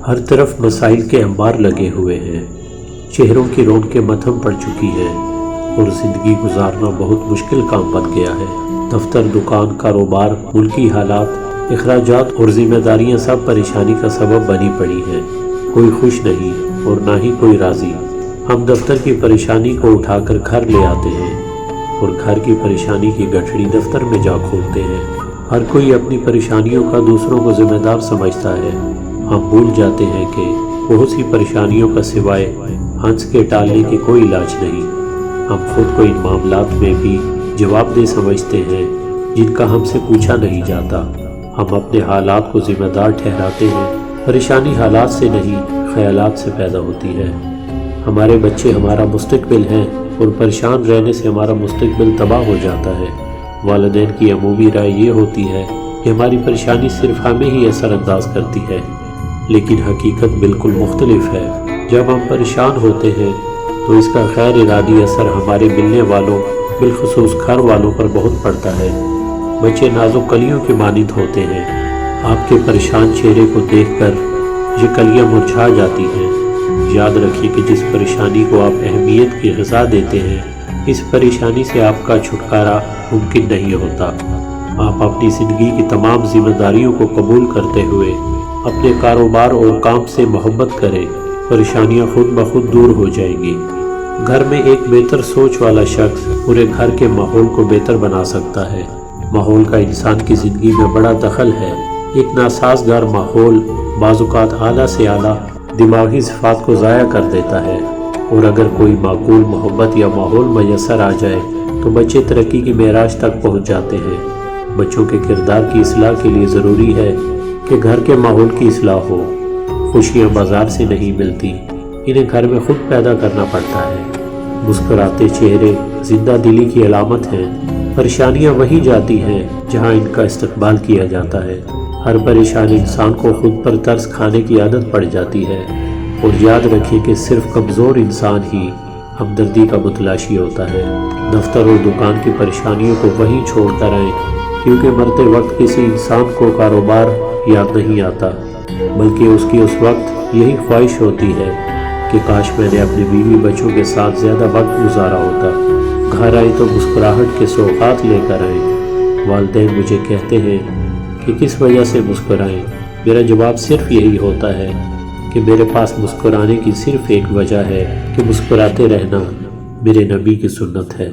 ہر طرف مسائل کے انبار لگے ہوئے ہیں، چہروں کی رونقیں ماتم پڑ چکی ہیں اور زندگی گزارنا بہت مشکل کام بن گیا ہے۔ دفتر، دکان، کاروبار، ملکی حالات، اخراجات اور ذمہ داریاں سب پریشانی کا سبب بنی پڑی ہیں۔ کوئی خوش نہیں اور نہ ہی کوئی راضی۔ ہم دفتر کی پریشانی کو اٹھا کر گھر لے آتے ہیں اور گھر کی پریشانی کی گٹھڑی دفتر میں جا کھولتے ہیں۔ ہر کوئی اپنی پریشانیوں کا دوسروں کو ذمہ دار سمجھتا ہے۔ ہم بھول جاتے ہیں کہ بہت سی پریشانیوں کا سوائے ہنس کے ٹالنے کے کوئی علاج نہیں۔ ہم خود کو ان معاملات میں بھی جواب دہ سمجھتے ہیں جن کا ہم سے پوچھا نہیں جاتا۔ ہم اپنے حالات کو ذمہ دار ٹھہراتے ہیں۔ پریشانی حالات سے نہیں، خیالات سے پیدا ہوتی ہے۔ ہمارے بچے ہمارا مستقبل ہیں اور پریشان رہنے سے ہمارا مستقبل تباہ ہو جاتا ہے۔ والدین کی عمومی رائے یہ ہوتی ہے کہ ہماری پریشانی صرف ہمیں ہی اثر انداز کرتی ہے، لیکن حقیقت بالکل مختلف ہے۔ جب ہم پریشان ہوتے ہیں تو اس کا غیر ارادی اثر ہمارے ملنے والوں، بالخصوص گھر والوں پر بہت پڑتا ہے۔ بچے نازک کلیوں کے مانند ہوتے ہیں۔ آپ کے پریشان چہرے کو دیکھ کر یہ کلیاں مرجھا جاتی ہیں۔ یاد رکھیے کہ جس پریشانی کو آپ اہمیت کی غذا دیتے ہیں، اس پریشانی سے آپ کا چھٹکارا ممکن نہیں ہوتا۔ آپ اپنی زندگی کی تمام ذمہ داریوں کو قبول کرتے ہوئے اپنے کاروبار اور کام سے محبت کریں، پریشانیاں خود بخود دور ہو جائیں گی۔ گھر میں ایک بہتر سوچ والا شخص پورے گھر کے ماحول کو بہتر بنا سکتا ہے۔ ماحول کا انسان کی زندگی میں بڑا دخل ہے۔ ایک ناسازگار ماحول بعض اوقات اعلیٰ سے اعلیٰ دماغی صفات کو ضائع کر دیتا ہے، اور اگر کوئی معقول محبت یا ماحول میسر آ جائے تو بچے ترقی کی معراج تک پہنچ جاتے ہیں۔ بچوں کے کردار کی اصلاح کے لیے ضروری ہے کہ گھر کے ماحول کی اصلاح ہو۔ خوشیاں بازار سے نہیں ملتی، انہیں گھر میں خود پیدا کرنا پڑتا ہے۔ مسکراتے چہرے زندہ دلی کی علامت ہیں۔ پریشانیاں وہیں جاتی ہیں جہاں ان کا استقبال کیا جاتا ہے۔ ہر پریشان انسان کو خود پر ترس کھانے کی عادت پڑ جاتی ہے، اور یاد رکھیے کہ صرف کمزور انسان ہی ہمدردی کا متلاشی ہوتا ہے۔ دفتر اور دکان کی پریشانیوں کو وہیں چھوڑ کر آئیں، کیونکہ مرتے وقت کسی انسان کو کاروبار یاد نہیں آتا، بلکہ اس کی اس وقت یہی خواہش ہوتی ہے کہ کاش میں نے اپنے بیوی بچوں کے ساتھ زیادہ وقت گزارا ہوتا۔ گھر آئے تو مسکراہٹ کے سوغات لے کر آئیں۔ والدین مجھے کہتے ہیں کہ کس وجہ سے مسکرائیں؟ میرا جواب صرف یہی ہوتا ہے کہ میرے پاس مسکرانے کی صرف ایک وجہ ہے کہ مسکراتے رہنا میرے نبی کی سنت ہے۔